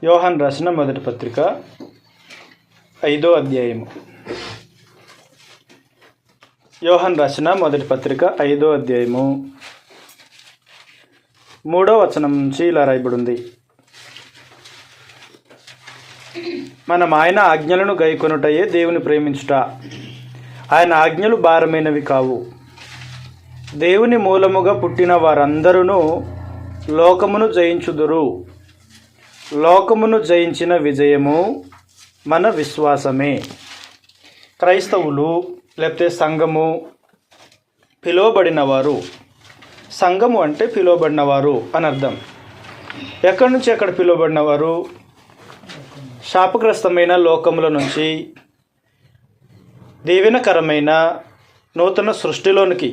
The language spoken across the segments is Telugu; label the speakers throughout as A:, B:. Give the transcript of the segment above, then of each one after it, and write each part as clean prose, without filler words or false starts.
A: యోహాను రాసిన మొదటి పత్రిక 5వ అధ్యాయము. యోహాను రాసిన మొదటి పత్రిక 5వ అధ్యాయము 3వ వచనం నుంచి ఇలా రాయబడింది. మనం ఆయన ఆజ్ఞలను గైకొనుటయే దేవుని ప్రేమించుట. ఆయన ఆజ్ఞలు భారమైనవి కావు. దేవుని మూలముగా పుట్టిన వారందరూ లోకమును జయించుదురు. లోకమును జయించిన విజయము మన విశ్వాసమే. క్రైస్తవులు లేకపోతే సంఘము పిలువబడినవారు. సంఘము అంటే పిలువబడినవారు అని అర్థం. ఎక్కడి నుంచి ఎక్కడ పిలువబడినవారు? శాపగ్రస్తమైన లోకముల నుంచి దీవెనకరమైన నూతన సృష్టిలోనికి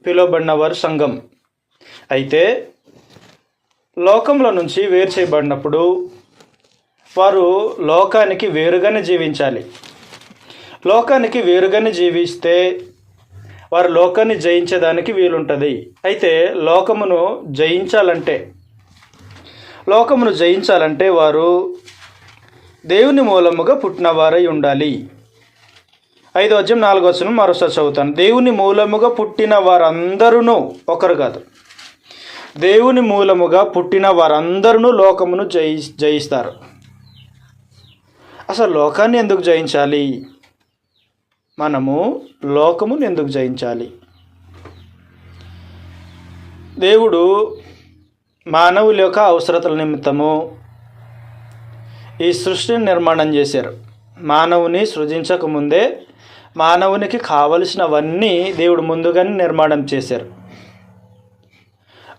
A: పిలువబడినవారు సంఘం. అయితే లోకంలో నుంచి వేరు చేయబడినప్పుడు వారు లోకానికి వేరుగానే జీవించాలి. లోకానికి వేరుగానే జీవిస్తే వారు లోకాన్ని జయించేదానికి వీలుంటుంది. అయితే లోకమును జయించాలంటే వారు దేవుని మూలముగా పుట్టిన వారై ఉండాలి. 5వ అధ్యాయం 4వ వచనం మరోసారి చదువుతాను. దేవుని మూలముగా పుట్టిన వారందరూ, ఒకరు కాదు, దేవుని మూలముగా పుట్టిన వారందరూ లోకమును జయిస్తారు. అసలు లోకాన్ని ఎందుకు జయించాలి? మనము లోకమును ఎందుకు జయించాలి? దేవుడు మానవుల యొక్క అవసరతల నిమిత్తము ఈ సృష్టిని నిర్మాణం చేశారు. మానవుని సృజించకముందే మానవునికి కావలసినవన్నీ దేవుడు ముందుగానే నిర్మాణం చేశారు.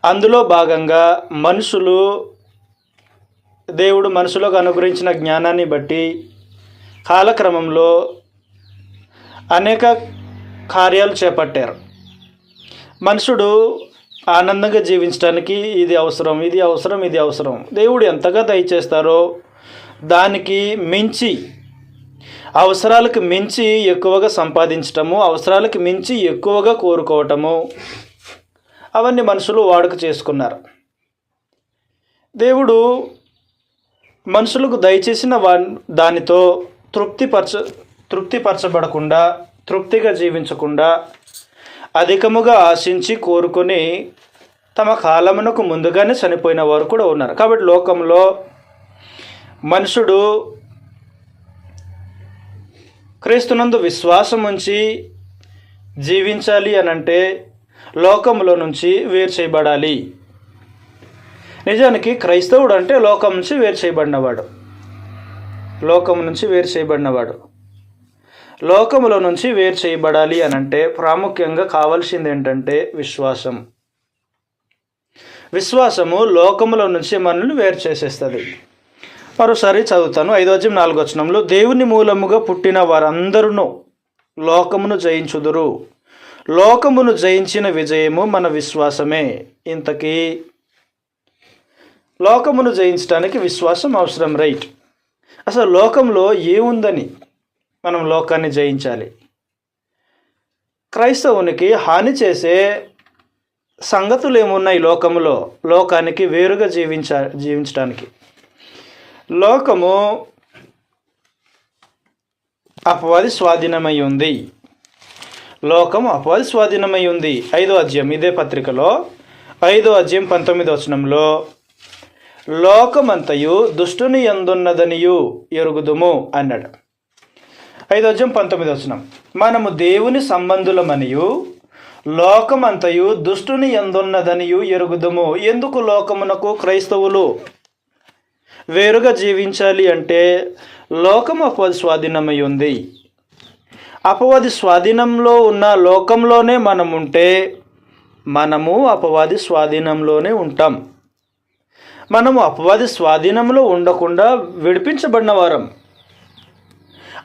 A: అందులో భాగంగా దేవుడు మనుషులకు అనుగ్రహించిన జ్ఞానాన్ని బట్టి కాలక్రమంలో అనేక కార్యాలు చేపట్టారు. మనుషుడు ఆనందంగా జీవించడానికి ఇది అవసరం. దేవుడు ఎంతగా దయచేస్తారో దానికి మించి, అవసరాలకు మించి ఎక్కువగా సంపాదించటము, అవసరాలకు మించి ఎక్కువగా కోరుకోవటము, అవన్నీ మనుషులు వాడుక చేసుకున్నారు. దేవుడు మనుషులకు దయచేసిన దానితో తృప్తిపరచబడకుండా, తృప్తిగా జీవించకుండా, అధికముగా ఆశించి కోరుకొని తమ కాలమునకు ముందుగానే చనిపోయిన వారు కూడా ఉన్నారు. కాబట్టి లోకంలో మనుషుడు క్రీస్తునందు విశ్వాసం ఉంచి జీవించాలి అనంటే లోకంలో నుంచి వేరు చేయబడాలి. నిజానికి క్రైస్తవుడు అంటే లోకం నుంచి వేరు చేయబడినవాడు. లోకములో నుంచి వేరు చేయబడాలి అనంటే ప్రాముఖ్యంగా కావాల్సింది ఏంటంటే విశ్వాసము లోకములో నుంచి మనల్ని వేరు చేసేస్తుంది. మరోసారి చదువుతాను. 5వ అధ్యాయం 4వ వచనంలో, దేవుని మూలముగా పుట్టిన వారందరూ లోకమును జయించుదురు. లోకమును జయించిన విజయము మన విశ్వాసమే. ఇంతకీ లోకమును జయించడానికి విశ్వాసం అవసరం, రైట్? అసలు లోకంలో ఏముందని మనం లోకాన్ని జయించాలి? క్రైస్తవునికి హాని చేసే సంగతులు ఏమున్నాయి లోకంలో? లోకానికి వేరుగా జీవించడానికి లోకము అపవాది స్వాధీనమై ఉంది. 5వ అధ్యాయం ఇదే పత్రికలో 5వ అధ్యాయం 19వ వచనంలో, లోకమంతయు దుష్టుని యందున్నదనియు ఎరుగుదుము అన్నాడు. 5వ అధ్యాయం 19వ వచనం, మనము దేవుని సంబంధులమనియు లోకమంతయు దుష్టుని యందున్నదనియు ఎరుగుదుము. ఎందుకు లోకమునకు క్రైస్తవులు వేరుగా జీవించాలి అంటే లోకం అపవాది స్వాధీనమై ఉంది. అపవాది స్వాధీనంలో ఉన్న లోకంలోనే మనం ఉంటే మనము అపవాది స్వాధీనంలోనే ఉంటాం. మనము అపవాది స్వాధీనంలో ఉండకుండా విడిపించబడిన వారం,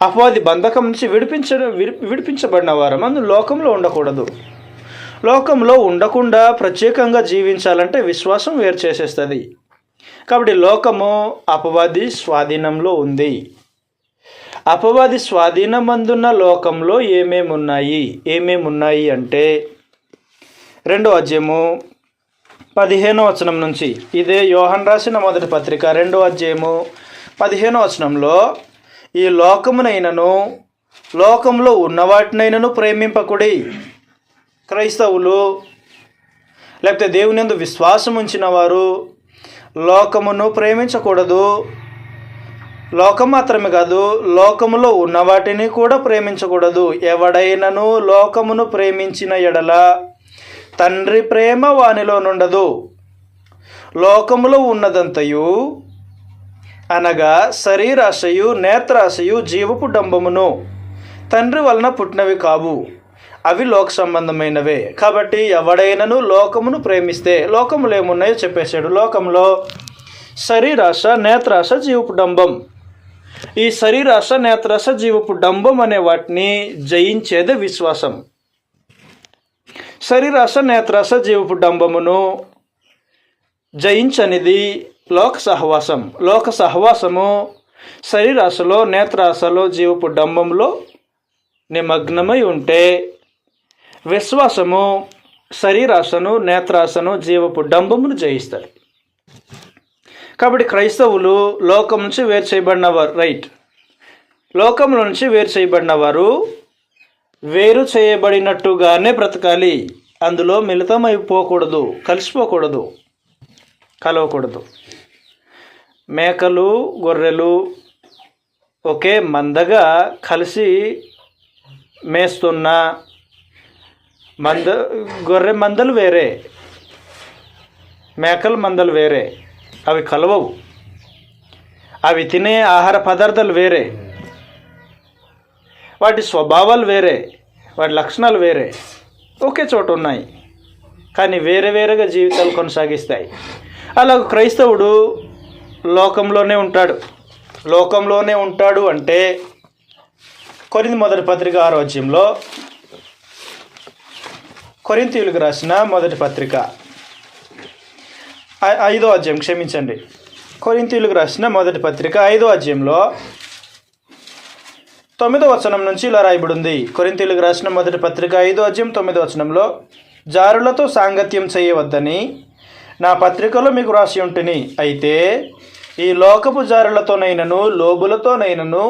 A: అపవాది బంధకం నుంచి విడిపించబడిన వారం. అందులో లోకంలో ఉండకూడదు. లోకంలో ఉండకుండా ప్రత్యేకంగా జీవించాలంటే విశ్వాసం వేరు చేసేస్తుంది. కాబట్టి లోకము అపవాది స్వాధీనంలో ఉంది. అపవాది స్వాధీనమందున్న లోకంలో ఏమేమున్నాయి అంటే 2వ అధ్యాయము 15వ వచనం నుంచి, ఇదే యోహాను రాసిన మొదటి పత్రిక 2వ అధ్యాయము 15వ వచనంలో, ఈ లోకమునైనను లోకంలో ఉన్న వాటినైనను ప్రేమింపకుడి. క్రైస్తవులు లేకపోతే దేవుని యందు విశ్వాసం ఉంచిన వారు లోకమును ప్రేమించకూడదు. లోకం మాత్రమే కాదు, లోకములో ఉన్న వాటిని కూడా ప్రేమించకూడదు. ఎవడైనను లోకమును ప్రేమించిన ఎడల తండ్రి ప్రేమ వానిలో నుండదు. లోకములో ఉన్నదంతయు అనగా శరీరాశయు, నేత్రాశయు, జీవపు డంబమును తండ్రి వలన పుట్టినవి కావు, అవి లోక సంబంధమైనవే. కాబట్టి ఎవడైనను లోకమును ప్రేమిస్తే, లోకములు ఏమున్నాయో చెప్పేశాడు. లోకంలో శరీరాశ, నేత్రాశ, జీవపు డంబం. ఈ శరీరాశ, నేత్రాశ, జీవపు డంబం అనే వాటిని జయించేదే విశ్వాసం. శరీరాశ, నేత్రాశ, జీవపు డంబమును జయించనిది లోక సహవాసం. లోక సహవాసము శరీరాశలో, నేత్రాశలో, జీవపు డంబంలో నిమగ్నమై ఉంటే, విశ్వాసము శరీరాశను, నేత్రాశను, జీవపు డంబమును జయిస్తారు. కాబట్టి క్రైస్తవులు లోకం నుంచి వేరు చేయబడినవారు, రైట్. లోకంలో నుంచి వేరు చేయబడినవారు వేరు చేయబడినట్టుగానే బ్రతకాలి. అందులో మిళితమైపోకూడదు, కలిసిపోకూడదు, కలవకూడదు. మేకలు, గొర్రెలు ఒకే మందగా కలిసి మేస్తున్న గొర్రె మందలు వేరే, మేకల మందలు వేరే, అవి కలవవు. అవి తినే ఆహార పదార్థాలు వేరే, వాటి స్వభావాలు వేరే, వాటి లక్షణాలు వేరే, ఒకే చోట ఉన్నాయి కానీ వేరే వేరేగా జీవితాలు కొనసాగిస్తాయి. అలాగ క్రైస్తవుడు లోకంలోనే ఉంటాడు. లోకంలోనే ఉంటాడు అంటే కొరింథీ మొదటి పత్రిక 6వ అధ్యాయంలో, కొరింథీయులకు రాసిన మొదటి పత్రిక 5వ అధ్యాయం, క్షమించండి, కొరింథీయులకు రాసిన మొదటి పత్రిక 5వ అధ్యాయంలో 9వ వచనం నుంచి ఇలా రాయబడింది. కొరింథీయులకు రాసిన మొదటి పత్రిక 5వ అధ్యాయం 9వ వచనంలో, జారులతో సాంగత్యం చేయవద్దని నా పత్రికలో మీకు రాసి ఉంటిని. అయితే ఈ లోకపు జారులతోనైనను, లోబులతోనైనను,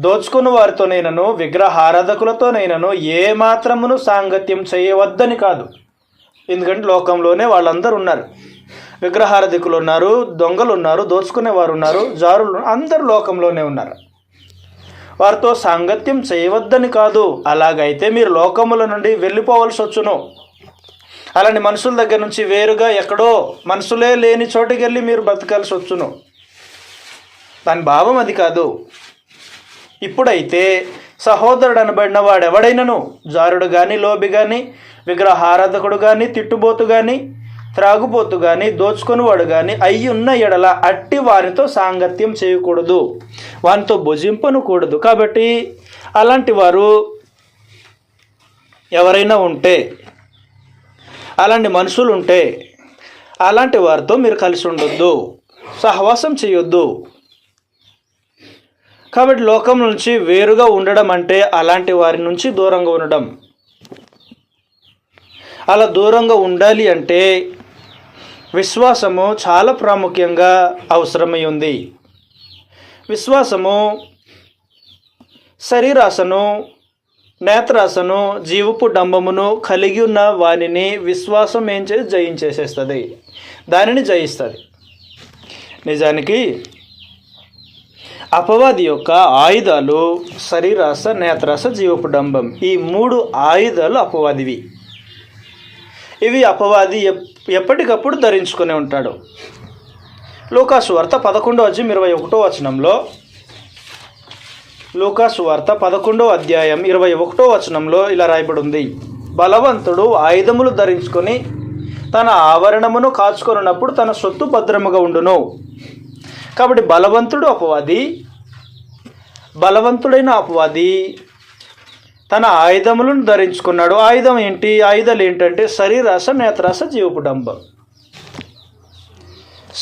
A: దోచుకుని వారితోనైనను, విగ్రహారాధకులతోనైనను ఏ మాత్రమును సాంగత్యం చేయవద్దని కాదు. ఎందుకంటే లోకంలోనే వాళ్ళందరూ ఉన్నారు. విగ్రహారాధకులు ఉన్నారు, దొంగలు ఉన్నారు, దోచుకునేవారు ఉన్నారు, జారులు, అందరూ లోకంలోనే ఉన్నారు. వారితో సాంగత్యం చేయవద్దని కాదు. అలాగైతే మీరు లోకముల నుండి వెళ్ళిపోవలసి వచ్చును. అలాంటి మనుషుల దగ్గర నుంచి వేరుగా ఎక్కడో మనుషులే లేని చోటుకి వెళ్ళి మీరు బ్రతకాల్సి వచ్చును. దాని భావం అది కాదు. ఇప్పుడైతే సహోదరుడు అనబడిన వాడెవడైనను, జారుడు కానీ, లోబి కానీ, విగ్రహారాధకుడు కానీ, తిట్టుబోతు కానీ, త్రాగుబోతు కానీ, దోచుకొనివాడు కానీ అయ్యున్న ఎడల అట్టి వారితో సాంగత్యం చేయకూడదు, వారితో భుజింపనకూడదు. కాబట్టి అలాంటి వారు ఎవరైనా ఉంటే, అలాంటి మనుషులు ఉంటే, అలాంటి వారితో మీరు కలిసి ఉండొద్దు, సహవాసం చేయొద్దు. కాబట్టి లోకం నుంచి వేరుగా ఉండడం అంటే అలాంటి వారి నుంచి దూరంగా ఉండడం. అలా దూరంగా ఉండాలి అంటే విశ్వాసము చాలా ప్రాముఖ్యంగా అవసరమై ఉంది. విశ్వాసము శరీరాశను, నేత్రాశను, జీవపు డంబమును కలిగి ఉన్న వానిని విశ్వాసం ఏం చేసి జయించేసేస్తుంది, దానిని జయిస్తుంది. నిజానికి అపవాది యొక్క ఆయుధాలు శరీరాశ, నేత్రాశ, జీవపు డంబం. ఈ 3 ఆయుధాలు అపవాదివి. ఇవి అపవాది ఎప్పటికప్పుడు ధరించుకునే ఉంటాడు. లూకాసు వార్త 11వ అధ్యాయం 21వ వచనంలో, లూకాసు వార్త 11వ అధ్యాయం 21వ వచనంలో ఇలా రాయబడి ఉంది, బలవంతుడు ఆయుధములు ధరించుకొని తన ఆవరణమును కాచుకొనున్నప్పుడు తన సొత్తు భద్రముగా ఉండును. కాబట్టి బలవంతుడు అపవాది, బలవంతుడైన అపవాది తన ఆయుధములను ధరించుకున్నాడు. ఆయుధం ఏంటి? ఆయుధాలు ఏంటంటే శరీరాశ, నేత్రాశ, జీవపు డంబం.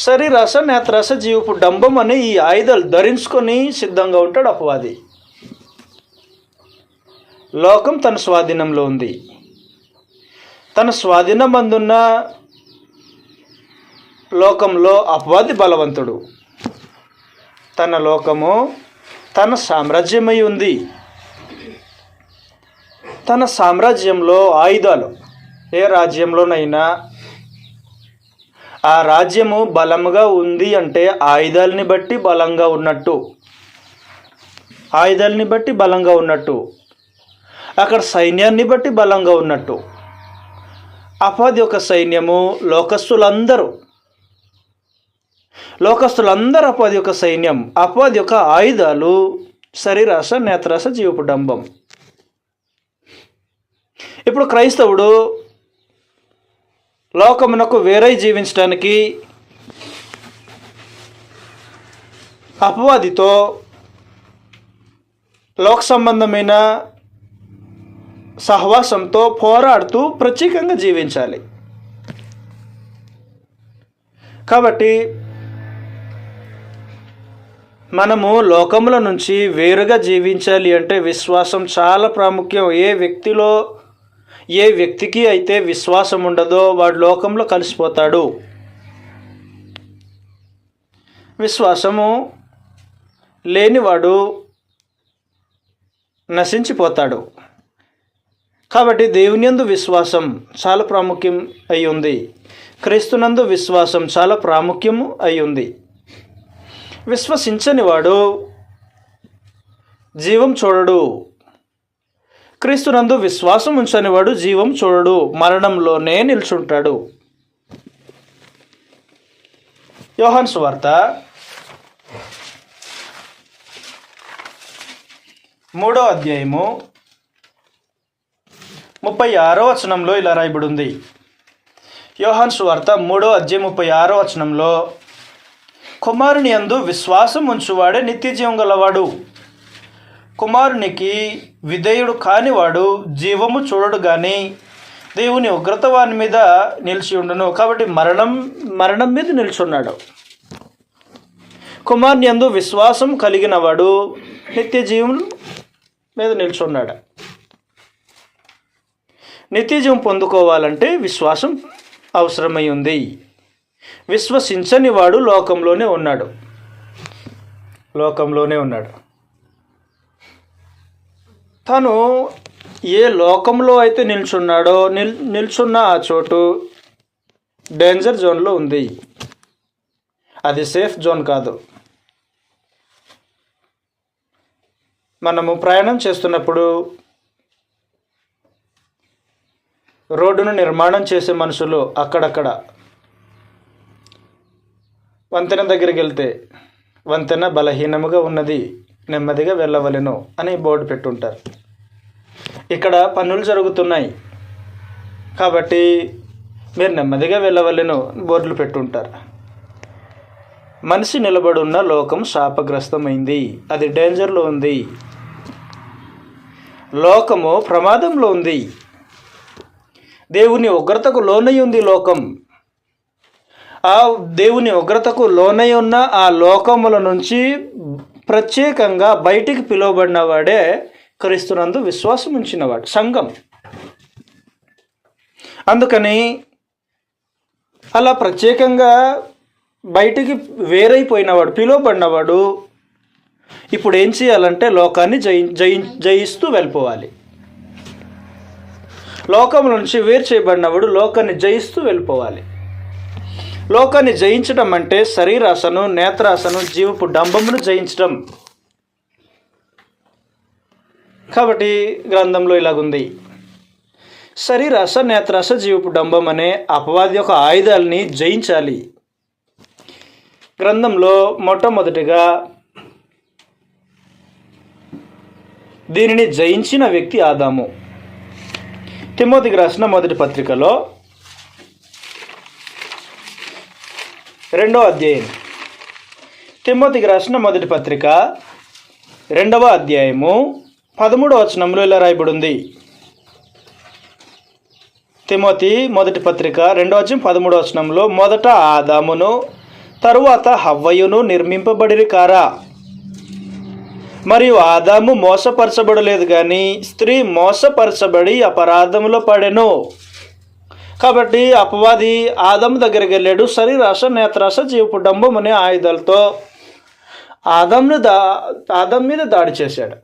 A: శరీరాశ, నేత్రాశ, జీవపు డంబం అనే ఈ ఆయుధాలు ధరించుకొని సిద్ధంగా ఉంటాడు అపవాది. లోకం తన స్వాధీనంలో ఉంది. తన స్వాధీనం అందున్న లోకంలో అపవాది బలవంతుడు. తన లోకము తన సామ్రాజ్యమై ఉంది. తన సామ్రాజ్యంలో ఆయుధాలు, ఏ రాజ్యంలోనైనా ఆ రాజ్యము బలముగా ఉంది అంటే ఆయుధాలని బట్టి బలంగా ఉన్నట్టు. ఆయుధాలని బట్టి బలంగా ఉన్నట్టు, అక్కడ సైన్యాన్ని బట్టి బలంగా ఉన్నట్టు. అపవాది యొక్క సైన్యము లోకస్తులందరూ అపవాది యొక్క సైన్యం. అపవాది యొక్క ఆయుధాలు శరీరాశ, నేత్రాశ, జీవపు డంబం. ఇప్పుడు క్రైస్తవుడు లోకమునకు వేరై జీవించడానికి అపవాదితో లోక సంబంధమైన సహవాసంతో పోరాడుతూ ప్రత్యేకంగా జీవించాలి. కాబట్టి మనము లోకముల నుంచి వేరుగా జీవించాలి అంటే విశ్వాసం చాలా ప్రాముఖ్యం. ఏ వ్యక్తికి అయితే విశ్వాసం ఉండదో వాడు లోకంలో కలిసిపోతాడు. విశ్వాసము లేనివాడు నశించిపోతాడు. కాబట్టి దేవుని యందు విశ్వాసం చాలా ప్రాముఖ్యం అయి ఉంది. క్రీస్తునందు విశ్వాసం చాలా ప్రాముఖ్యము అయి ఉంది. విశ్వసించని వాడు జీవం చూడడు. క్రీస్తునందు విశ్వాసం ఉంచని వాడు జీవం చూడడు, మరణంలోనే నిల్చుంటాడు. యోహాను సువార్త 3వ అధ్యాయము 36వ వచనంలో ఇలా రాయబడి ఉంది. యోహాను సువార్త 3వ అధ్యాయం 36వ వచనంలో, కుమారుని యందు విశ్వాసం ఉంచువాడే నిత్య జీవం గలవాడు. కుమారునికి విధేయుడు కానివాడు జీవము చూడడు కానీ దేవుని ఉగ్రత వాని మీద నిలిచి ఉండును. కాబట్టి మరణం మీద నిల్చున్నాడు. కుమారుని యందు విశ్వాసం కలిగిన వాడు నిత్య జీవం మీద నిల్చున్నాడు. నిత్య జీవం పొందుకోవాలంటే విశ్వాసం అవసరమై ఉంది. విశ్వసించని వాడు లోకంలోనే ఉన్నాడు. తను ఏ లోకంలో అయితే నిల్చున్నాడో నిల్చున్న ఆ చోటు డేంజర్ జోన్లో ఉంది. అది సేఫ్ జోన్ కాదు. మనము ప్రయాణం చేస్తున్నప్పుడు రోడ్డును నిర్మాణం చేసే మనుషులు అక్కడక్కడ వంతెన దగ్గరికి వెళ్తే, వంతెన బలహీనముగా ఉన్నది, నెమ్మదిగా వెళ్ళవలెను అని బోర్డు పెట్టుంటారు. ఇక్కడ పనులు జరుగుతున్నాయి కాబట్టి మీరు నెమ్మదిగా వెళ్ళవలెను బోర్డులు పెట్టుంటారు. మనిషి నిలబడి ఉన్న లోకం శాపగ్రస్తమైంది, అది డేంజర్లో ఉంది. లోకము ప్రమాదంలో ఉంది. దేవుని ఉగ్రతకు లోనై ఉంది లోకం. ఆ దేవుని ఉగ్రతకు లోనై ఉన్న ఆ లోకముల నుంచి ప్రత్యేకంగా బయటికి పిలువబడిన వాడే క్రీస్తునందు విశ్వాసం ఉంచినవాడు, సంఘం. అందుకని అలా ప్రత్యేకంగా బయటికి వేరైపోయినవాడు, పిలువబడినవాడు ఇప్పుడు ఏం చేయాలంటే లోకాన్ని జయిస్తూ వెళ్ళిపోవాలి. లోకం నుంచి వేరు చేయబడినవాడు లోకాన్ని జయిస్తూ వెళ్ళిపోవాలి. లోకాన్ని జయించడం అంటే శరీరాశను, నేత్రాశను, జీవపు డంబమును జయించడం. కాబట్టి గ్రంథంలో ఇలాగుంది, శరీరాశ, నేత్రాశ, జీవపు డంబం అనే అపవాది యొక్క ఆయుధాలని జయించాలి. గ్రంథంలో మొట్టమొదటిగా దీనిని జయించిన వ్యక్తి ఆదాము. తిమోతికి రాసిన మొదటి పత్రికలో 2వ అధ్యాయం, తిమోతికి రాసిన మొదటి పత్రిక 2వ అధ్యాయము 13వ వచనంలో ఇలా రాయబడి ఉంది. తిమోతి మొదటి పత్రిక 2వ అధ్యాయం 13వ వచనంలో, మొదట ఆదామును తరువాత హవ్వయును నిర్మింపబడిరి కారా, మరియు ఆదాము మోసపరచబడలేదు కానీ స్త్రీ మోసపరచబడి అపరాధములో పడెను. కాబట్టి అపవాది ఆదాము దగ్గరికి వెళ్ళాడు. శరీరాశ, నేత్రాశ, జీవపు డంబం అనే ఆయుధాలతో ఆదాం మీద దాడి చేశాడు.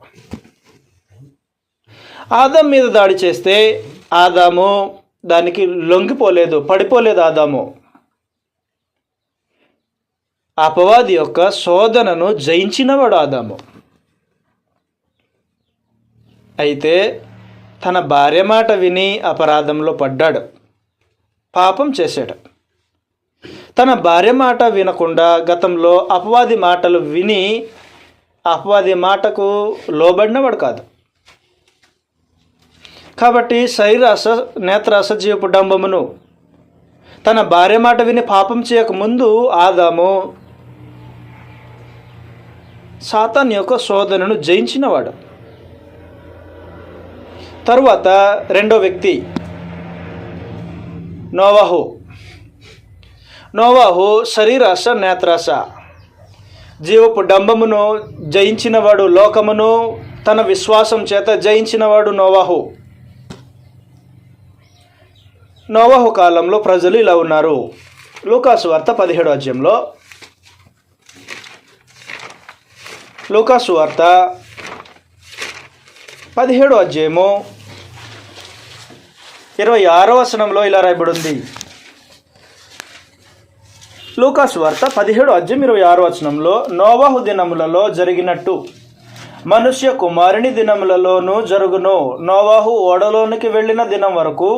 A: ఆదాం మీద దాడి చేస్తే ఆదాము దానికి లొంగిపోలేదు, పడిపోలేదు. ఆదాము అపవాది యొక్క శోధనను జయించినవాడు ఆదాము. అయితే తన భార్య మాట విని అపరాధంలో పడ్డాడు, పాపం చేశాడు. తన భార్య మాట వినకుండా గతంలో అపవాది మాటలు విని అపవాది మాటకు లోబడినవాడు కాదు. కాబట్టి శరీరాశ, నేత్రాశ, జీవపు డంబమును తన భార్య మాట విని పాపం చేయకముందు ఆదాము సాతాన్ యొక్క శోధనను జయించినవాడు. తరువాత రెండో వ్యక్తి నోవాహు శరీరాశ, నేత్రాశ, జీవపు డంబమును జయించినవాడు, లోకమును తన విశ్వాసం చేత జయించినవాడు నోవాహు కాలంలో ప్రజలు ఇలా ఉన్నారు. లూకాసు వార్త 17వ అధ్యాయంలో, లూకాసు వార్త 17వ అధ్యాయము 26వ వచనంలో ఇలా రాయబడి ఉంది. లూకాసు వార్త 17వ అధ్యాయం 26వ వచనంలో, నోవాహు దినములలో జరిగినట్టు మనుష్య కుమారుని దినములలోనూ జరుగును. నోవాహు ఓడలోనికి వెళ్ళిన దినం వరకు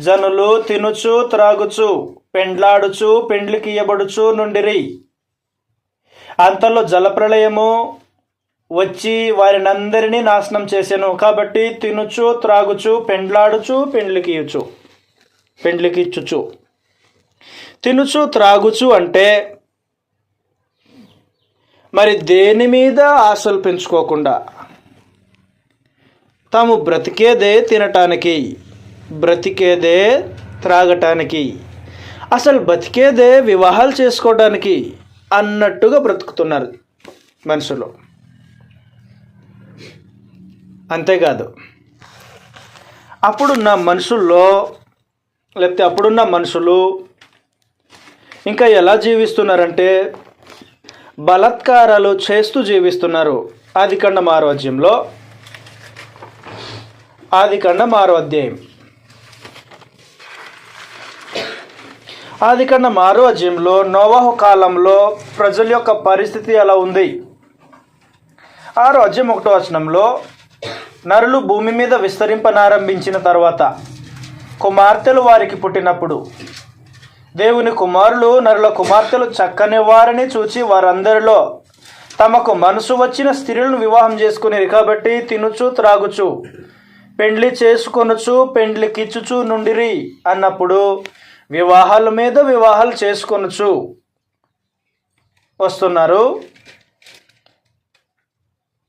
A: జనులు తినుచు, త్రాగుచు, పెండ్లాడుచు, పెండ్లికి ఇయ్యబడుచు నుండిరి. అంతలో జలప్రళయము వచ్చి వారినందరినీ నాశనం చేసెను. కాబట్టి తినుచు, త్రాగుచు, పెండ్లాడుచు, పెండ్లికి ఇచ్చుచు. తినుచు, త్రాగుచు అంటే మరి దేని మీద ఆశలు పెంచుకోకుండా తాము బ్రతికేదే తినటానికి, బ్రతికేదే త్రాగటానికి, అసలు బతికేదే వివాహాలు చేసుకోవడానికి అన్నట్టుగా బ్రతుకుతున్నారు మనుషులు. అంతేకాదు, అప్పుడున్న మనుషులు ఇంకా ఎలా జీవిస్తున్నారంటే బలాత్కారాలు చేస్తూ జీవిస్తున్నారు. ఆదికాండం 6వ అధ్యాయంలో, ఆదికాండం 6వ అధ్యాయం 6వ అధ్యాయంలో నోవాహు కాలంలో ప్రజల యొక్క పరిస్థితి ఎలా ఉంది. 6వ అధ్యాయం 1వ వచనంలో, నరులు భూమి మీద విస్తరింపనారంభించిన తర్వాత కుమార్తెలు వారికి పుట్టినప్పుడు దేవుని కుమారులు నరుల కుమార్తెలు చక్కని వారిని చూచి వారందరిలో తమకు మనసు వచ్చిన స్త్రీలను వివాహం చేసుకునేది. కాబట్టి తినుచు, త్రాగుచు, పెండ్లి చేసుకొనుచు, పెండ్లికిచ్చుచు నుండిరి అన్నప్పుడు వివాహాల మీద వివాహాలు చేసుకొనుచు వస్తున్నారు.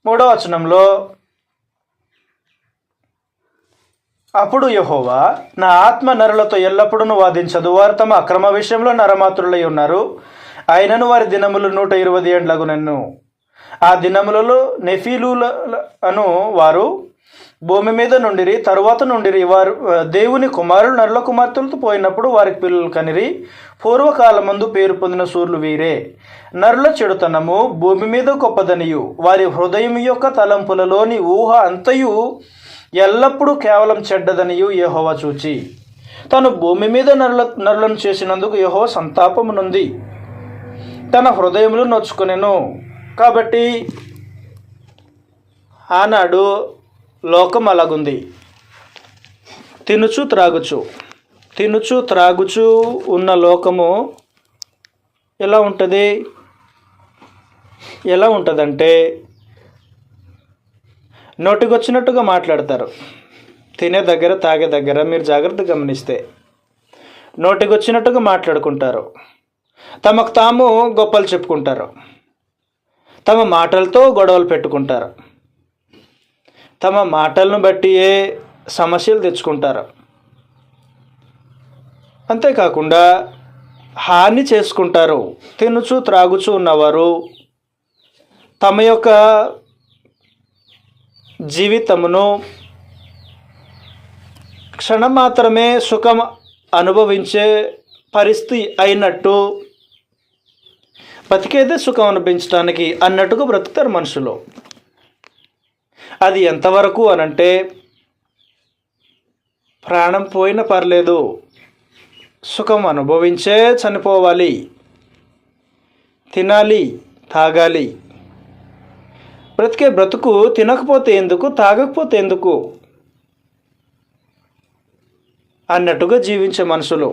A: 3వ వచనంలో, అప్పుడు యెహోవా, నా ఆత్మ నరులతో ఎల్లప్పుడూ వాదించదు. వారు తమ అక్రమ విషయంలో నరమాత్రులై ఉన్నారు. అయినను వారి దినములు 120 ఏండ్లగునెను. ఆ దినములలో నెఫీలుల అను వారు భూమి మీద నుండిరి. తరువాత నుండిరి. వారు దేవుని కుమారులు నరుల కుమార్తెలతో పోయినప్పుడు వారికి పిల్లలు కనిరి. పూర్వకాలమందు పేరు పొందిన సూర్యులు వీరే. నరుల చెడుతనము భూమి మీద గొప్పదనియు వారి హృదయం యొక్క తలంపులలోని ఊహ అంతయు ఎల్లప్పుడూ కేవలం చెడ్డదనియు యెహోవా చూచి తను భూమి మీద నరులను చేసినందుకు యెహోవా సంతాపమునుంది, తన హృదయములు నొచ్చుకొనెను. కాబట్టి ఆనాడు లోకం అలాగుంది. తినుచు త్రాగుచు ఉన్న లోకము ఎలా ఉంటుందంటే నోటికొచ్చినట్టుగా మాట్లాడతారు. తినే దగ్గర, తాగే దగ్గర మీరు జాగ్రత్తగా గమనిస్తే నోటికొచ్చినట్టుగా మాట్లాడుకుంటారు. తమకు తాము గొప్పలు చెప్పుకుంటారు. తమ మాటలతో గొడవలు పెట్టుకుంటారు. తమ మాటలను బట్టియే సమస్యలు తెచ్చుకుంటారు. అంతేకాకుండా హాని చేసుకుంటారు. తినుచు త్రాగుచు ఉన్నవారు తమ యొక్క జీవితమును క్షణం మాత్రమే సుఖం అనుభవించే పరిస్థితి అయినట్టు, బతికేదే సుఖం అనుభవించడానికి అన్నట్టుగా బ్రతుకుతారు మనుషులు. అది ఎంతవరకు అనంటే, ప్రాణం పోయినా పర్లేదు, సుఖం అనుభవించే చనిపోవాలి, తినాలి, తాగాలి. బ్రతికే బ్రతుకు తినకపోతే ఎందుకు, తాగకపోతే ఎందుకు అన్నట్టుగా జీవించే మనుషులు.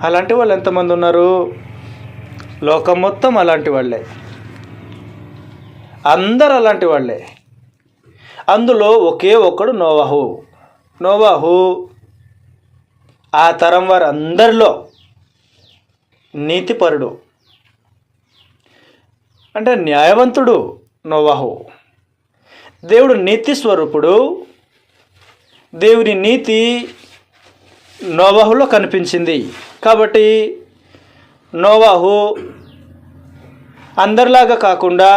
A: అలాంటి వాళ్ళు ఎంతమంది ఉన్నారు? లోకం మొత్తం అలాంటి వాళ్ళే, అందరు అలాంటి వాళ్ళే. అందులో ఒకే ఒక్కడు నోవాహు. నోవాహు ఆ తరం వారు అందరిలో నీతిపరుడు, అంటే న్యాయవంతుడు నోవాహు. దేవుడు నీతి స్వరూపుడు. దేవుని నీతి నోవాహులో కనిపించింది. కాబట్టి నోవాహు అందరిలాగా కాకుండా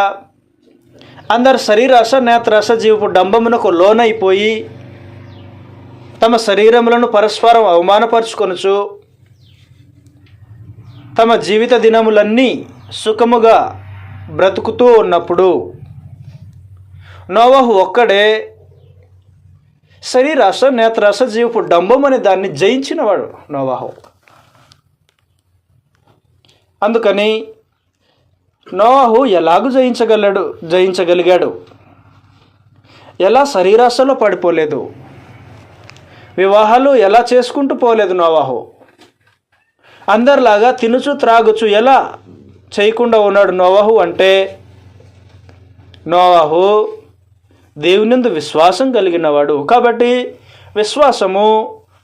A: అందరు శరీరాశ నేత్రాశ జీవపు డంబమునకు లోనైపోయి తమ శరీరములను పరస్పరం అవమానపరుచుకొనుచు తమ జీవిత దినములన్నీ సుఖముగా బ్రతుకుతూ ఉన్నప్పుడు నోవాహు ఒక్కడే శరీరాశ నేత్రాశ జీవపు డంబం అనే దాన్ని జయించినవాడు నోవాహు. అందుకని నోవాహు ఎలాగూ జయించగలిగాడు. ఎలా శరీరాశలో పడిపోలేదు, వివాహాలు ఎలా చేసుకుంటూ పోలేదు నోవాహు. అందరిలాగా తినుచు త్రాగుచు ఎలా చేయకుండా ఉన్నాడు నోవాహు అంటే, నోవాహు దేవునిందు విశ్వాసం కలిగినవాడు. కాబట్టి విశ్వాసము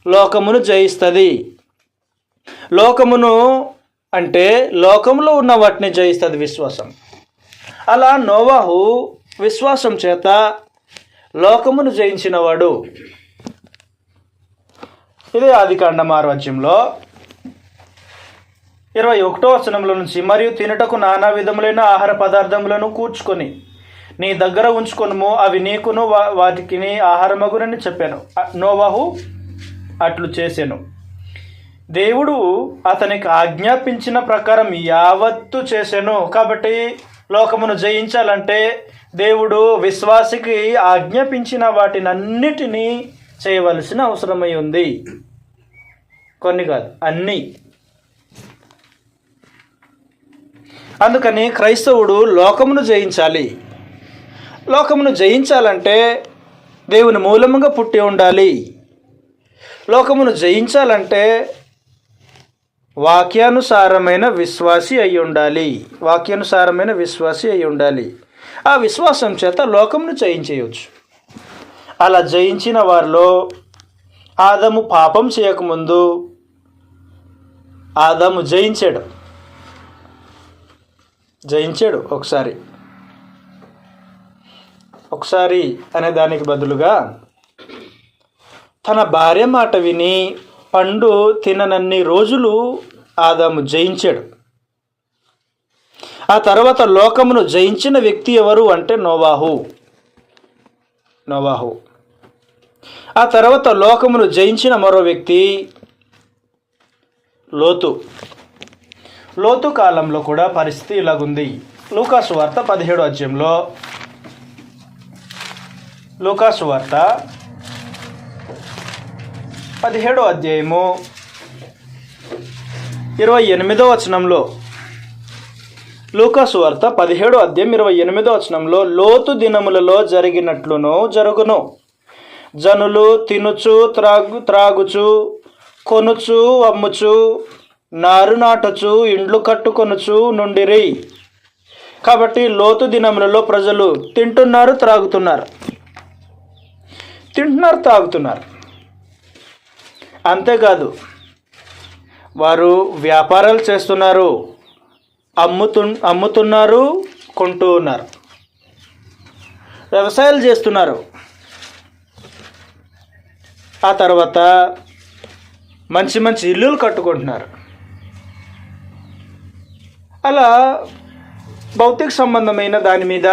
A: లోకమును జయిస్తుంది. లోకమును అంటే లోకంలో ఉన్న వాటిని జయిస్తుంది విశ్వాసం. అలా నోవాహు విశ్వాసం చేత లోకమును జయించినవాడు. ఇదే ఆదికాండం 6వ అధ్యాయంలో 21వ వచనంలో నుంచి, మరియు తినుటకు నానా విధములైన ఆహార పదార్థములను కూర్చుకొని నీ దగ్గర ఉంచుకొనుము, అవి నీకును వాటికి ఆహారమగునని చెప్పాను. నోవాహు అట్లు చేసెను. దేవుడు అతనికి ఆజ్ఞాపించిన ప్రకారం యావత్తు చేసెను. కాబట్టి లోకమును జయించాలంటే దేవుడు విశ్వాసికి ఆజ్ఞాపించిన వాటినన్నిటినీ చేయవలసిన అవసరమై ఉంది. కొన్ని కాదు, అన్నీ. అందుకని క్రైస్తవుడు లోకమును జయించాలి. లోకమును జయించాలంటే దేవుని మూలముగా పుట్టి ఉండాలి. లోకమును జయించాలంటే వాక్యానుసారమైన విశ్వాసి అయి ఉండాలి. వాక్యానుసారమైన విశ్వాసి అయి ఉండాలి. ఆ విశ్వాసం చేత లోకమును జయించేయవచ్చు. అలా జయించిన వారిలో ఆదాము పాపం చేయకముందు ఆదాము జయించాడు ఒకసారి అనే దానికి బదులుగా తన భార్య మాట విని పండు తిననన్ని రోజులు ఆదాము జయించాడు. ఆ తర్వాత లోకమును జయించిన వ్యక్తి ఎవరు అంటే నోవాహు. ఆ తర్వాత లోకమును జయించిన మరో వ్యక్తి లోతు కాలంలో కూడా పరిస్థితి ఇలాగుంది. లూకాసు వార్త 17వ అధ్యాయంలో, లూకాసు వార్త 17వ అధ్యాయము 28వ వచనంలో, లూకాసు వార్త 17వ అధ్యాయం 28వ వచనంలో, లోతు దినములలో జరిగినట్లును జరుగును. జనులు తినుచు త్రాగుచు కొనుచు అమ్ముచు నారు నాటుచు ఇండ్లు కట్టుకొనుచు నుండిరి. కాబట్టి లోతు దినములలో ప్రజలు తింటున్నారు, త్రాగుతున్నారు. అంతేకాదు, వారు వ్యాపారాలు చేస్తున్నారు, అమ్ముతున్నారు, కొంటూ ఉన్నారు, వ్యవసాయాలు చేస్తున్నారు. ఆ తర్వాత మంచి మంచి ఇల్లులు కట్టుకుంటున్నారు. అలా భౌతిక సంబంధమైన దాని మీద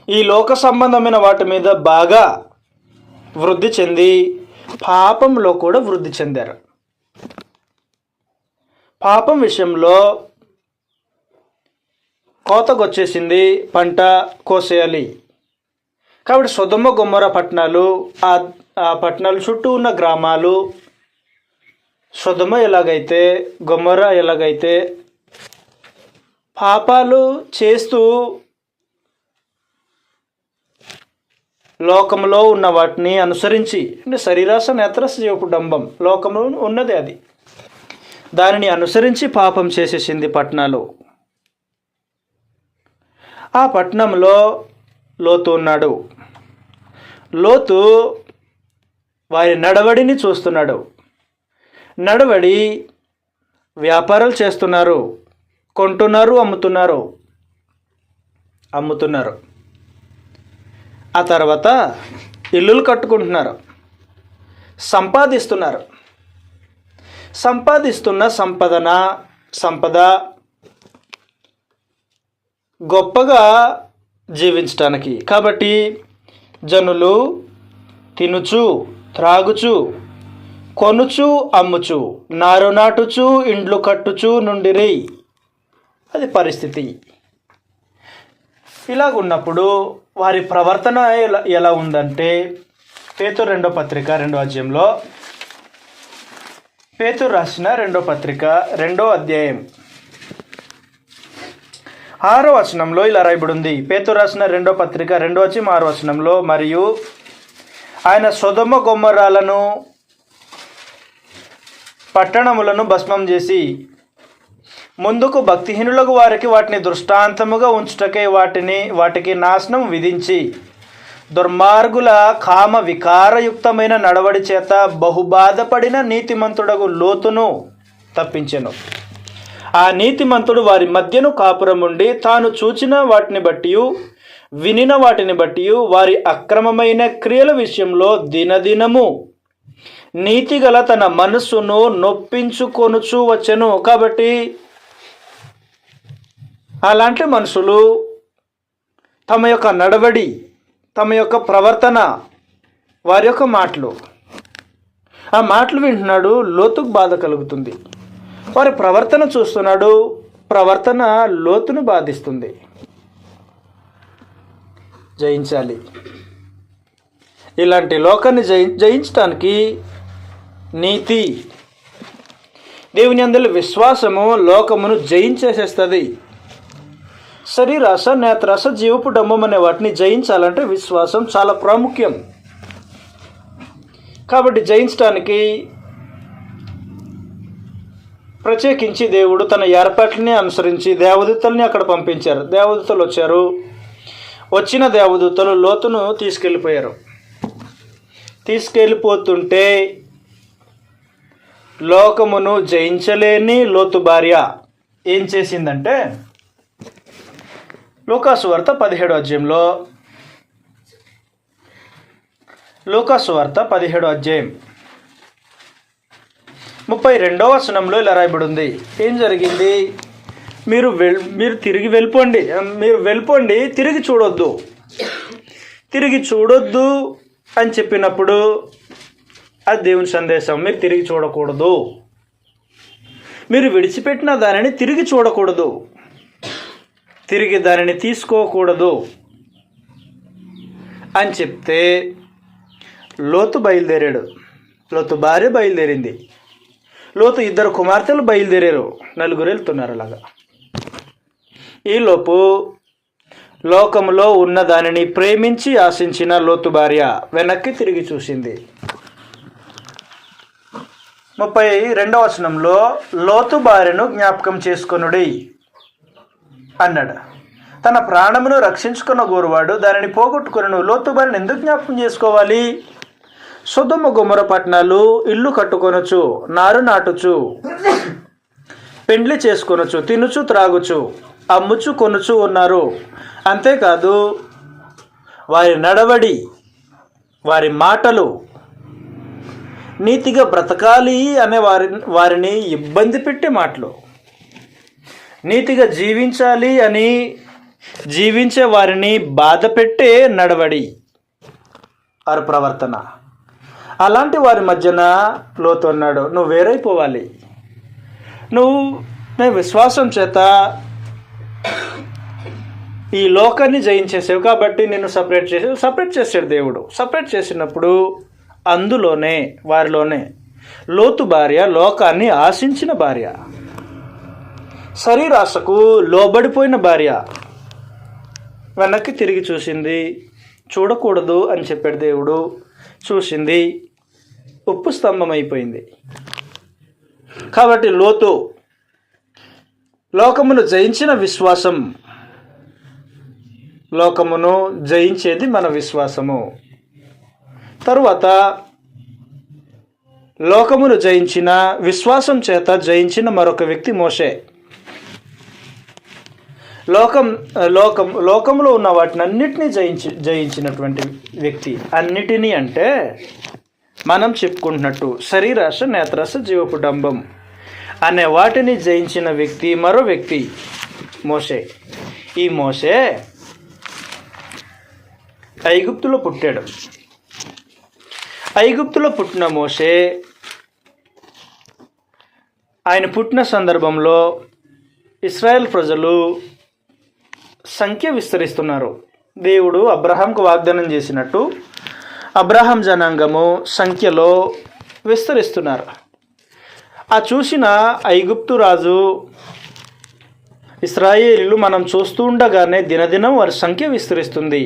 A: ఈ లోక సంబంధమైన వాటి మీద బాగా వృద్ధి చెంది పాపంలో కూడా వృద్ధి చెందారు. పాపం విషయంలో కోతకొచ్చేసింది, పంట కోసేయాలి. కాబట్టి సొదొమ గొమొర పట్టణాలు, ఆ పట్టణాలు చుట్టూ ఉన్న గ్రామాలు, సొదొమ ఎలాగైతే గొమొర ఎలాగైతే పాపాలు చేస్తూ లోకంలో ఉన్న వాటిని అనుసరించి, అంటే శరీరాస నేత్రస జీవపు డంబం లోకంలో ఉన్నది, అది దానిని అనుసరించి పాపం చేసేసింది పట్టణాలు. ఆ పట్టణంలో లోతు ఉన్నాడు. లోతు వారి నడవడిని చూస్తున్నాడు. నడవడి వ్యాపారాలు చేస్తున్నారు, కొంటున్నారు, అమ్ముతున్నారు. ఆ తర్వాత ఇల్లులు కట్టుకుంటున్నారు, సంపాదిస్తున్న సంపద గొప్పగా జీవించటానికి. కాబట్టి జనులు తినుచు, త్రాగుచు, కొనుచు, అమ్ముచు, నారు నాటుచు, ఇండ్లు కట్టుచు నుండిరి. అది పరిస్థితి. ఇలాగున్నప్పుడు వారి ప్రవర్తన ఎలా ఉందంటే, పేతురు 2వ పత్రిక 2వ అధ్యాయంలో, పేతురు రాసిన 2వ పత్రిక 2వ అధ్యాయం 6వ వచనంలో ఇలా రాయబడి ఉంది. పేతురు రాసిన 2వ పత్రిక 2వ అధ్యాయం 6వ వచనంలో, మరియు ఆయన సొదొమ గొమొర్రాలను పట్టణములను భస్మం చేసి ముందుకు భక్తిహీనులకు వారికి వాటిని దృష్టాంతముగా ఉంచుటకై వాటికి నాశనం విధించి దుర్మార్గుల కామ వికారయుక్తమైన నడవడి చేత బహుబాధపడిన నీతిమంతుడగు లోతును తప్పించెను. ఆ నీతిమంతుడు వారి మధ్యను కాపురముండి తాను చూచిన వాటిని బట్టి వినిన వాటిని బట్టి వారి అక్రమమైన క్రియల విషయంలో దినదినము నీతిగల తన మనస్సును నొప్పించుకొనుచు వచ్చెను. కాబట్టి అలాంటి మనుషులు తమ యొక్క నడవడి, తమ యొక్క ప్రవర్తన, వారి యొక్క మాటలు, ఆ మాటలు వింటున్నాడు, లోతుకు బాధ కలుగుతుంది. వారి ప్రవర్తన చూస్తున్నాడు, ప్రవర్తన లోతును బాధిస్తుంది. జయించాలి. ఇలాంటి లోకాన్ని జయించడానికి నీతి, దేవుని యందు విశ్వాసము లోకమును జయించేసేస్తుంది. శరీరాస, నేత్రాస, జీవపు డంబం అనే వాటిని జయించాలంటే విశ్వాసం చాలా ప్రాముఖ్యం. కాబట్టి జయించడానికి ప్రత్యేకించి దేవుడు తన ఏర్పాట్లని అనుసరించి దేవదూతల్ని అక్కడ పంపించారు. దేవదూతలు వచ్చారు. వచ్చిన దేవదూతలు లోతును తీసుకెళ్ళిపోతుంటే లోకమును జయించలేని లోతు భార్య ఏం చేసిందంటే, లూకాసు వార్త 17వ అధ్యాయంలో, లూకాసు వార్త 17వ అధ్యాయం 32వ వచనంలో ఇలా రాయబడి ఉంది. ఏం జరిగింది? మీరు తిరిగి వెళ్ళిపోండి, తిరిగి చూడొద్దు అని చెప్పినప్పుడు అది దేవుని సందేశం. మీరు తిరిగి చూడకూడదు, మీరు విడిచిపెట్టిన దానిని తిరిగి చూడకూడదు, తిరిగి దానిని తీసుకోకూడదు అని చెప్తే లోతు బయలుదేరాడు. లోతు భార్య బయలుదేరింది. లోతు 2 కుమార్తెలు బయలుదేరారు. 4 వెళ్తున్నారు. అలాగా ఈలోపు లోకంలో ఉన్న దానిని ప్రేమించి ఆశించిన లోతు భార్య వెనక్కి తిరిగి చూసింది. 32వ వచనంలో లోతు భార్యను జ్ఞాపకం చేసుకొనుడి అన్నాడు. తన ప్రాణమును రక్షించుకున్న గోరువాడు దానిని పోగొట్టుకును. లోతు భార్యను ఎందుకు జ్ఞాపకం చేసుకోవాలి? సొదొమ గొమొర పట్టణాలు ఇల్లు కట్టుకొనొచ్చు, నారు నాటుచు, పెండ్లి చేసుకొనొచ్చు, తినుచు, త్రాగుచు, అమ్ముచు, కొనుచు ఉన్నారు. అంతేకాదు వారి నడవడి, వారి మాటలు నీతిగా బ్రతకాలి అనే వారిని ఇబ్బంది పెట్టే మాటలు, నీతిగా జీవించాలి అని జీవించే వారిని బాధ పెట్టే నడవడి, వారి ప్రవర్తన. అలాంటి వారి మధ్యన లోతు అన్నాడు, నువ్వు వేరైపోవాలి. నేను విశ్వాసం చేత ఈ లోకాన్ని జయించేసావు కాబట్టి నేను సపరేట్ చేసాడు దేవుడు. సపరేట్ చేసినప్పుడు వారిలోనే లోతు భార్య లోకాన్ని ఆశించిన భార్య, శరీరాశకు లోబడిపోయిన భార్య వెనక్కి తిరిగి చూసింది. చూడకూడదు అని చెప్పాడు దేవుడు. చూసింది, ఉప్పు స్తంభం అయిపోయింది. కాబట్టి లోతు లోకమును జయించిన విశ్వాసం, లోకమును జయించేది మన విశ్వాసము. తరువాత లోకమును జయించిన విశ్వాసం చేత జయించిన మరొక వ్యక్తి మోషే. లోకంలో ఉన్న వాటిని అన్నిటినీ జయించినటువంటి వ్యక్తి. అన్నిటినీ అంటే మనం చెప్పుకుంటున్నట్టు శరీరాశ, నేత్రాశ, జీవపు డంబం అనే వాటిని జయించిన వ్యక్తి మరో వ్యక్తి మోషే. ఈ మోషే ఐగుప్తులో పుట్టాడు. ఐగుప్తులో పుట్టిన మోషే ఆయన పుట్టిన సందర్భంలో ఇశ్రాయేల్ ప్రజలు సంఖ్య విస్తరిస్తున్నారు. దేవుడు అబ్రహాంకు వాగ్దానం చేసినట్టు అబ్రహాం జనాంగము సంఖ్యలో విస్తరిస్తున్నారు. ఆ చూసిన ఐగుప్తు రాజు ఇశ్రాయేలీలు మనం చూస్తూ ఉండగానే దినదినం వారి సంఖ్య విస్తరిస్తుంది,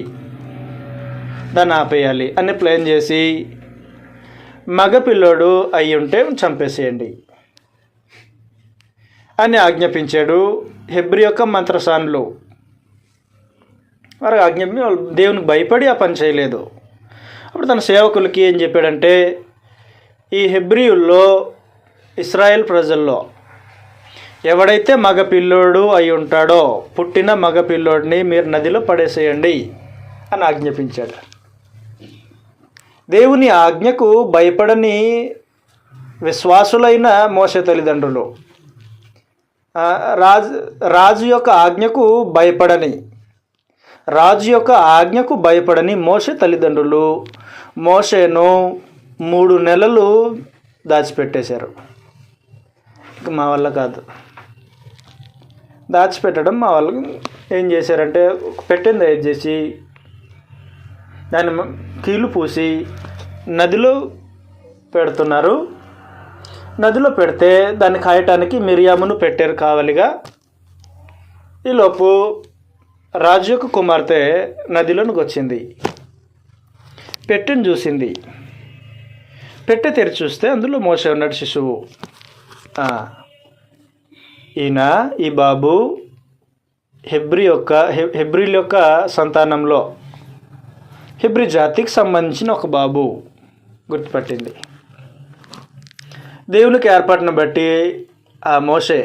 A: దాన్ని ఆపేయాలి అని ప్లాన్ చేసి మగపిల్లోడు అయి ఉంటే చంపేసేయండి అని ఆజ్ఞాపించాడు. హెబ్రీ యొక్క మంత్రసానులు వారు ఆజ్ఞాపించి వాళ్ళు దేవునికి భయపడి ఆ పని చేయలేదు. అప్పుడు తన సేవకులకి ఏం చెప్పాడంటే, ఈ హెబ్రీయుల్లో ఇశ్రాయేల్ ప్రజల్లో ఎవడైతే మగపిల్లోడు అయి ఉంటాడో పుట్టిన మగపిల్లోడిని మీరు నదిలో పడేసేయండి అని ఆజ్ఞాపించాడు. దేవుని ఆజ్ఞకు భయపడని విశ్వాసులైన మోషే తల్లిదండ్రులు, రాజు యొక్క ఆజ్ఞకు భయపడని మోషే తల్లిదండ్రులు మోషేను 3 నెలలు దాచిపెట్టేశారు. మా వల్ల కాదు, దాచిపెట్టడం మా వాళ్ళకి. ఏం చేశారంటే పెట్టింది తయారు చేసి దాన్ని కీలు పూసి నదిలో పెడుతున్నారు. నదిలో పెడితే దాన్ని కాయటానికి మిరియామును పెట్టారు కావలిగా. ఈలోపు రాజు యొక్క కుమార్తె నదిలోనికి వచ్చింది, పెట్టెను చూసింది. పెట్టె తెరిచి చూస్తే అందులో మోషే ఉన్నాడు, శిశువు. ఈ బాబు హెబ్రీల యొక్క సంతానంలో హెబ్రీ జాతికి సంబంధించిన ఒక బాబు గుర్తుపట్టింది. దేవునికి ఏర్పాటును బట్టి ఆ మోషే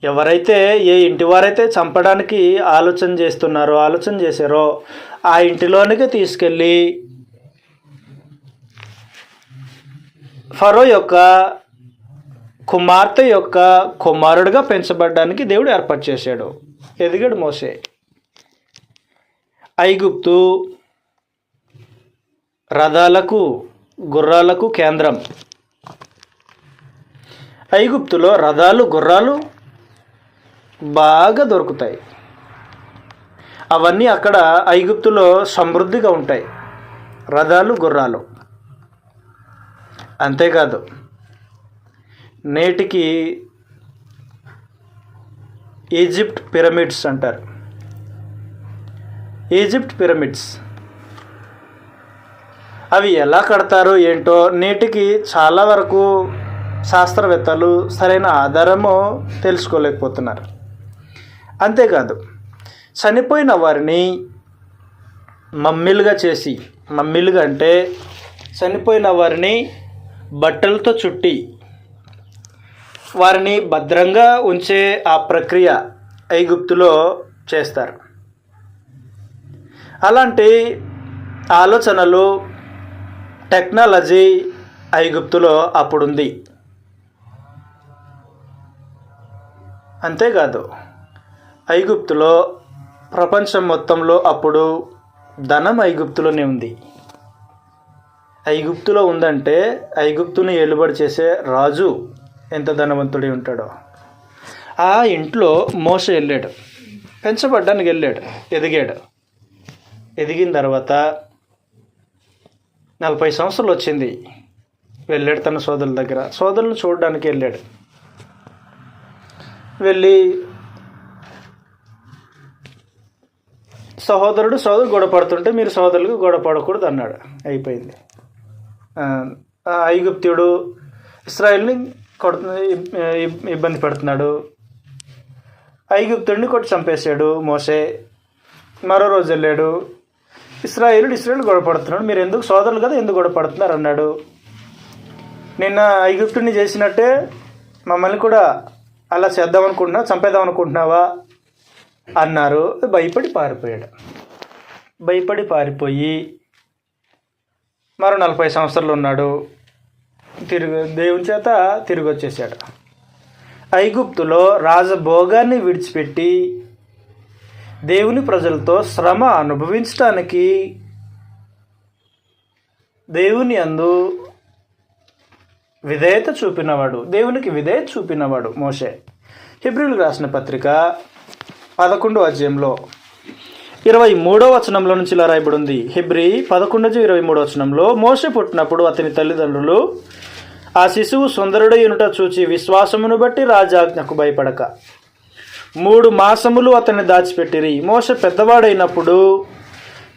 A: ఎవరైతే ఏ ఇంటి వారైతే చంపడానికి ఆలోచన చేశారో ఆ ఇంటిలోనికి తీసుకెళ్ళి ఫరో యొక్క కుమార్తె యొక్క కుమారుడిగా పెంచబడ్డానికి దేవుడు ఏర్పాటు చేశాడు. ఎదిగాడు మోషే. ఐగుప్తు రథాలకు గుర్రాలకు కేంద్రం. ఐగుప్తులో రథాలు గుర్రాలు బాగా దొరుకుతాయి. అవన్నీ అక్కడ ఐగుప్తులో సమృద్ధిగా ఉంటాయి, రథాలు గుర్రాలు. అంతేకాదు, నేటికి ఈజిప్ట్ పిరమిడ్స్ అంటారు. ఈజిప్ట్ పిరమిడ్స్ అవి ఎలా కడతారో ఏంటో నేటికి చాలా వరకు శాస్త్రవేత్తలు సరైన ఆధారము తెలుసుకోలేకపోతున్నారు. అంతేకాదు, చనిపోయిన వారిని మమ్మీలుగా అంటే చనిపోయిన వారిని బట్టలతో చుట్టి వారిని భద్రంగా ఉంచే ఆ ప్రక్రియ ఐగుప్తులో చేస్తారు. అలాంటి ఆలోచనలు, టెక్నాలజీ ఐగుప్తులో అప్పుడుంది. అంతేకాదు, ఐగుప్తులో ప్రపంచం మొత్తంలో అప్పుడు ధనం ఐగుప్తులోనే ఉంది. ఐగుప్తులో ఉందంటే ఐగుప్తుని ఏలుబడి చేసే రాజు ఎంత ధనవంతుడి ఉంటాడో. ఆ ఇంట్లో మోషే వెళ్ళాడు, పెంచబడ్డానికి వెళ్ళాడు, ఎదిగాడు. ఎదిగిన తర్వాత 40 సంవత్సరాలు వచ్చింది. వెళ్ళాడు తన సోదరుల దగ్గర, సోదరులను చూడడానికి వెళ్ళాడు. వెళ్ళి సోదరుడు గొడవ పడుతుంటే మీరు సోదరులకు గొడవ పడకూడదు అన్నాడు. అయిపోయింది. ఐగుప్తుడు ఇశ్రాయేల్ని ఇబ్బంది పెడుతున్నాడు. ఐగుప్తుడిని కొట్టి చంపేశాడు మోషే. మరో రోజు వెళ్ళాడు, ఇశ్రాయేల్ గొడవ పడుతున్నాడు, మీరు ఎందుకు సోదరులు కదా ఎందుకు గొడవ పడుతున్నారు అన్నాడు. నిన్న ఐగుప్తుడిని చేసినట్టే మమ్మల్ని కూడా అలా చేద్దామనుకుంటున్నావా, చంపేద్దామనుకుంటున్నావా అన్నారు. భయపడి పారిపోయి మరో 40 సంవత్సరాలు ఉన్నాడు. దేవుని చేత తిరిగి వచ్చేసాడు. ఐగుప్తులో రాజభోగాన్ని విడిచిపెట్టి దేవుని ప్రజలతో శ్రమ అనుభవించటానికి దేవుని యందు విధేయత చూపినవాడు, దేవునికి విధేయత చూపినవాడు మోషే. హెబ్రీయులకు రాసిన పత్రిక 11వ అధ్యాయంలో 23వ వచనంలో నుంచి ఇలా రాయబడి ఉంది. హెబ్రీ 11:23 వచనంలో, మోషే పుట్టినప్పుడు అతని తల్లిదండ్రులు ఆ శిశువు సుందరుడైనట చూచి విశ్వాసమును బట్టి రాజాజ్ఞకు భయపడక 3 మాసములు అతన్ని దాచిపెట్టిరి. మోషే పెద్దవాడైనప్పుడు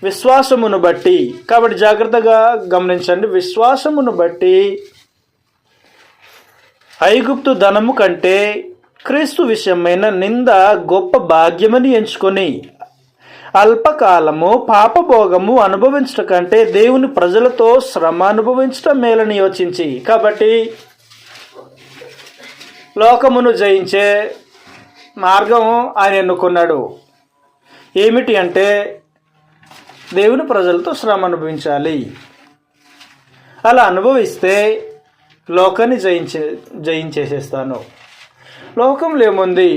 A: విశ్వాసమును బట్టి, కాబట్టి జాగ్రత్తగా గమనించండి, విశ్వాసమును బట్టి ఐగుప్తు ధనము కంటే క్రీస్తు విషయమైన నింద గొప్ప భాగ్యమని ఎంచుకొని అల్పకాలము పాపభోగము అనుభవించటం కంటే దేవుని ప్రజలతో శ్రమ అనుభవించటం మేలని యోచించి, కాబట్టి లోకమును జయించే మార్గం ఆయన ఎన్నుకున్నాడు. ఏమిటి అంటే దేవుని ప్రజలతో శ్రమ అనుభవించాలి. అలా అనుభవిస్తే లోకాన్ని జయించేసేస్తాను. లోకంలో ఏముంది?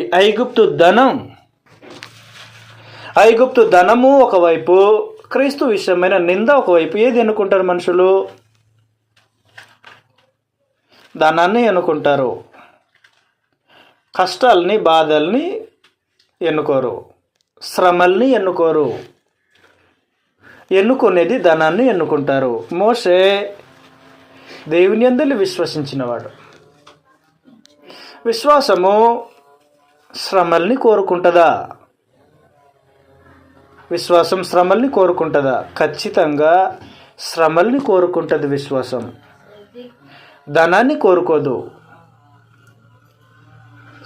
A: ఐగుప్తు ధనము ఒకవైపు, క్రీస్తు విషయమైన నింద ఒకవైపు. ఏది ఎన్నుకుంటారు మనుషులు? ధనాన్ని ఎన్నుకుంటారు, కష్టాలని బాధల్ని ఎన్నుకోరు, శ్రమల్ని ఎన్నుకోరు. ఎన్నుకునేది ధనాన్ని ఎన్నుకుంటారు. మోషే దేవుని యందు విశ్వసించినవాడు. విశ్వాసము శ్రమల్ని కోరుకుంటుందా? విశ్వాసం శ్రమల్ని కోరుకుంటుందా? ఖచ్చితంగా శ్రమల్ని కోరుకుంటుంది విశ్వాసం. ధనాన్ని కోరుకోదు,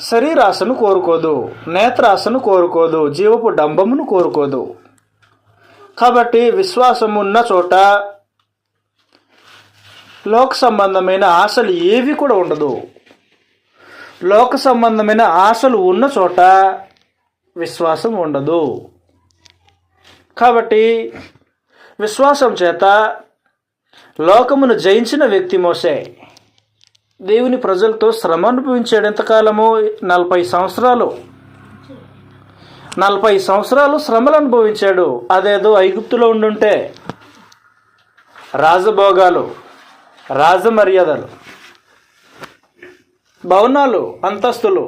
A: శరీరాశను కోరుకోదు, నేత్రాశను కోరుకోదు, జీవపు డంబమును కోరుకోదు. కాబట్టి విశ్వాసం ఉన్న చోట లోక సంబంధమైన ఆశలు ఏవి కూడా ఉండదు. లోక సంబంధమైన ఆశలు ఉన్న చోట విశ్వాసం ఉండదు. కాబట్టి విశ్వాసం చేత లోకమును జయించిన వ్యక్తి మోషే. దేవుని ప్రజలతో శ్రమ అనుభవించాడు. ఎంతకాలము? 40 సంవత్సరాలు. 40 సంవత్సరాలు శ్రమలు అనుభవించాడు. అదేదో ఐగుప్తులో ఉండుంటే రాజభోగాలు, రాజమర్యాదలు, భవనాలు, అంతస్తులు,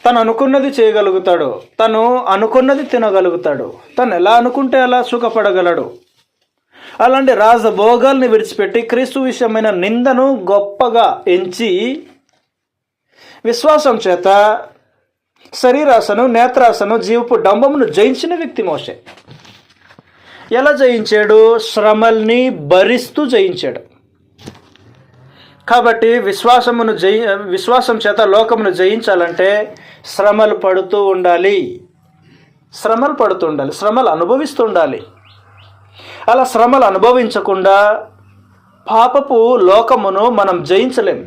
A: తను అనుకున్నది చేయగలుగుతాడు, తను అనుకున్నది తినగలుగుతాడు, తను ఎలా అనుకుంటే అలా సుఖపడగలడు. అలాంటి రాజభోగాల్ని విడిచిపెట్టి క్రీస్తు విషయమైన నిందను గొప్పగా ఎంచి విశ్వాసం చేత శరీరాశను, నేత్రాశను, జీవపు డంబమును జయించిన వ్యక్తి మోషే. ఎలా జయించాడు? శ్రమల్ని భరిస్తూ జయించాడు. కాబట్టి విశ్వాసం చేత లోకమును జయించాలంటే శ్రమలు పడుతూ ఉండాలి, శ్రమలు అనుభవిస్తుండాలి. అలా శ్రమలు అనుభవించకుండా పాపపు లోకమును మనం జయించలేం.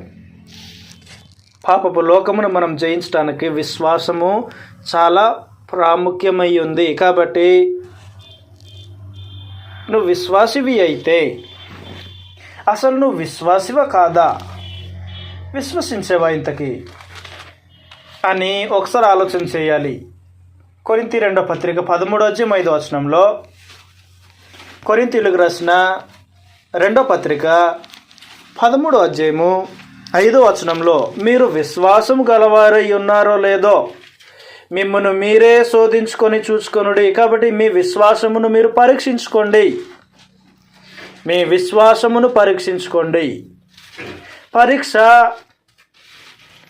A: పాపపు లోకమును మనం జయించడానికి విశ్వాసము చాలా ప్రాముఖ్యమై ఉంది. కాబట్టి నువ్వు విశ్వాసివి అయితే, అసలు నువ్వు విశ్వాసివా కాదా, విశ్వసించేవా ఇంతకీ అని ఒకసారి ఆలోచన చేయాలి. కొరింథీ 2:13 కొరింథీయులకు రాసిన 2:13 మీరు విశ్వాసము గలవారై ఉన్నారో లేదో మిమ్మల్ని మీరే శోధించుకొని చూసుకొనుడి. కాబట్టి మీ విశ్వాసమును మీరు పరీక్షించుకోండి. మీ విశ్వాసమును పరీక్షించుకోండి. పరీక్ష,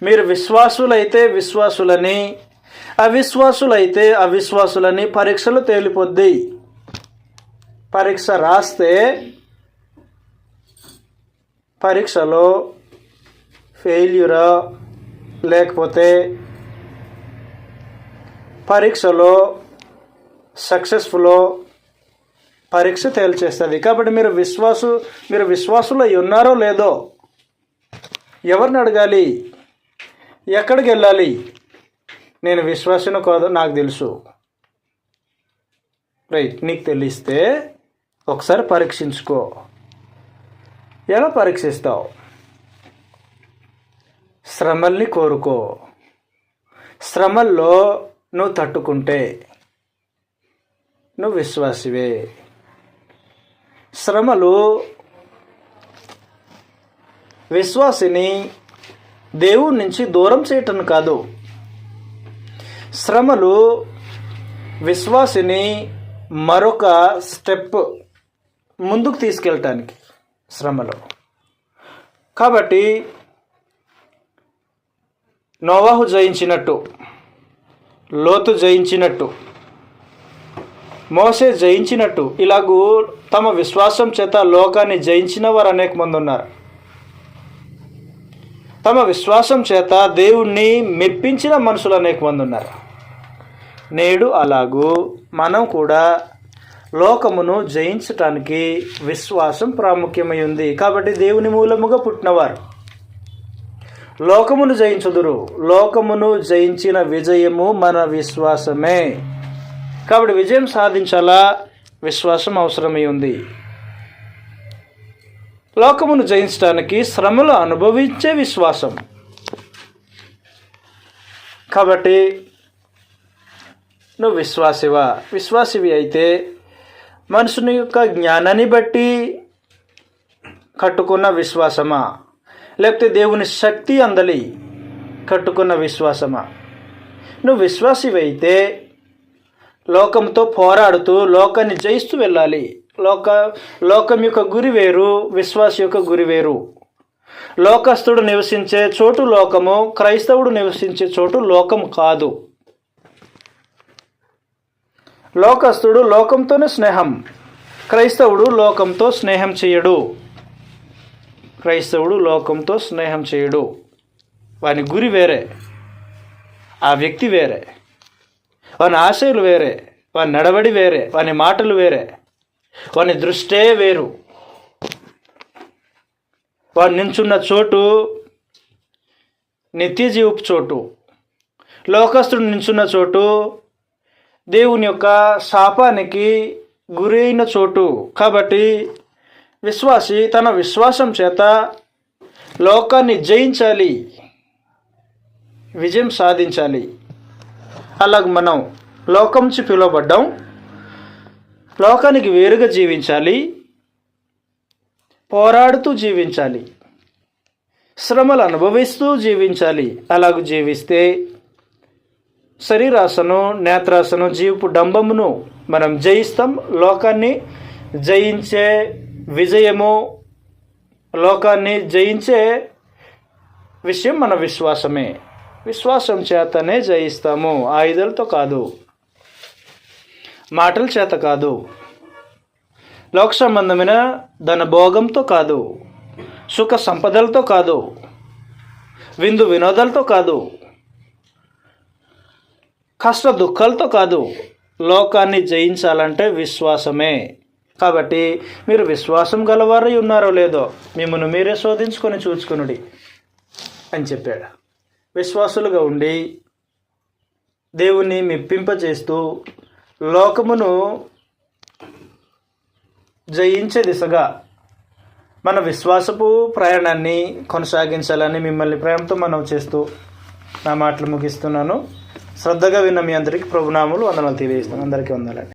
A: మీరు విశ్వాసులైతే విశ్వాసులని, అవిశ్వాసులైతే అవిశ్వాసులని పరీక్షలు తేలిపోద్ది. పరీక్ష రాస్తే పరీక్షలో ఫెయిల్యూరా లేకపోతే పరీక్షలో సక్సెస్ఫుల్లో పరీక్ష తేల్చేస్తుంది. కాబట్టి మీరు విశ్వాసులు ఉన్నారో లేదో ఎవరిని అడగాలి? ఎక్కడికి వెళ్ళాలి? నేను విశ్వాసను కాదో నాకు తెలుసు. రైట్, నీకు తెలిస్తే ఒకసారి పరీక్షించుకో. ఎలా పరీక్షిస్తావు? శ్రమల్ని కోరుకో. శ్రమల్లో నువ్వు తట్టుకుంటే నువ్వు విశ్వాసివే. శ్రమలు విశ్వాసిని దేవుడి నుంచి దూరం చేయటం కాదు. శ్రమలు విశ్వాసిని మరొక స్టెప్ ముందుకు తీసుకెళ్ళటానికి శ్రమలు. కాబట్టి నోవాహు జయించినట్టు, లోతు జయించినట్టు, మోసే జయించినట్టు ఇలాగూ తమ విశ్వాసం చేత లోకాన్ని జయించిన వారు అనేక మంది ఉన్నారు. తమ విశ్వాసం చేత దేవుణ్ణి మెప్పించిన మనుషులు అనేక మంది ఉన్నారు. నేడు అలాగూ మనం కూడా లోకమును జయించటానికి విశ్వాసం ప్రాముఖ్యమై ఉంది. కాబట్టి దేవుని మూలముగా పుట్టినవారు లోకమును జయించుదురు. లోకమును జయించిన విజయము మన విశ్వాసమే. కాబట్టి విజయం సాధించాలా, విశ్వాసం అవసరమై ఉంది. లోకమును జయించడానికి శ్రమలు అనుభవించే విశ్వాసం. కాబట్టి నువ్వు విశ్వాసివి అయితే మనుషుని యొక్క జ్ఞానాన్ని బట్టి కట్టుకున్న విశ్వాసమా, లేకపోతే దేవుని శక్తి అందలి కట్టుకున్న విశ్వాసమా? నువ్వు విశ్వాసివి అయితే లోకంతో పోరాడుతూ లోకాన్ని జయిస్తూ వెళ్ళాలి. లోకం యొక్క గురి వేరు, విశ్వాసి యొక్క గురి వేరు. లోకస్తుడు నివసించే చోటు లోకము, క్రైస్తవుడు నివసించే చోటు లోకం కాదు. లోకస్తుడు లోకంతోనే స్నేహం, క్రైస్తవుడు లోకంతో స్నేహం చేయడు. వాని గురి వేరే, ఆ వ్యక్తి వేరే, వాని ఆశయాలు వేరే, వాని నడవడి వేరే, వాని మాటలు వేరే, వాని దృష్టే వేరు. వాడు నించున్న చోటు నిత్యజీవపు చోటు, లోకస్తుడు నించున్న చోటు దేవుని యొక్క శాపానికి గురైన చోటు. కాబట్టి విశ్వాసి తన విశ్వాసం చేత లోకాన్ని జయించాలి, విజయం సాధించాలి. అలాగ మనం లోకం నుంచి పిలువబడ్డాం, లోకానికి వేరుగా జీవించాలి, పోరాడుతూ జీవించాలి, శ్రమలు అనుభవిస్తూ జీవించాలి. అలాగ జీవిస్తే శరీరాశను, నేత్రాశను, జీవపు డంబమును మనం జయిస్తాం. లోకాన్ని జయించే విజయము, లోకాన్ని జయించే విషయం మన విశ్వాసమే. విశ్వాసం చేతనే జయిస్తాము, ఆయుధాలతో కాదు, మాటల చేత కాదు, లోక సంబంధమైన ధన భోగంతో కాదు, సుఖ సంపదలతో కాదు, విందు వినోదాలతో కాదు, కష్ట దుఃఖాలతో కాదు. లోకాన్ని జయించాలంటే విశ్వాసమే. కాబట్టి మీరు విశ్వాసం గలవారై ఉన్నారో లేదో మిమ్మల్ని మీరే శోధించుకొని చూసుకొనుడి అని చెప్పాడు. విశ్వాసులుగా ఉండి దేవుణ్ణి మెప్పింపచేస్తూ లోకమును జయించే దిశగా మన విశ్వాసపు ప్రయాణాన్ని కొనసాగించాలని మిమ్మల్ని ప్రేమతో మనం చేస్తూ నా మాటలు ముగిస్తున్నాను. శ్రద్ధగా విన్న మీ అందరికీ ప్రభునాములు వందనాలు తెలియజేస్తాను. అందరికీ వందనాలండి.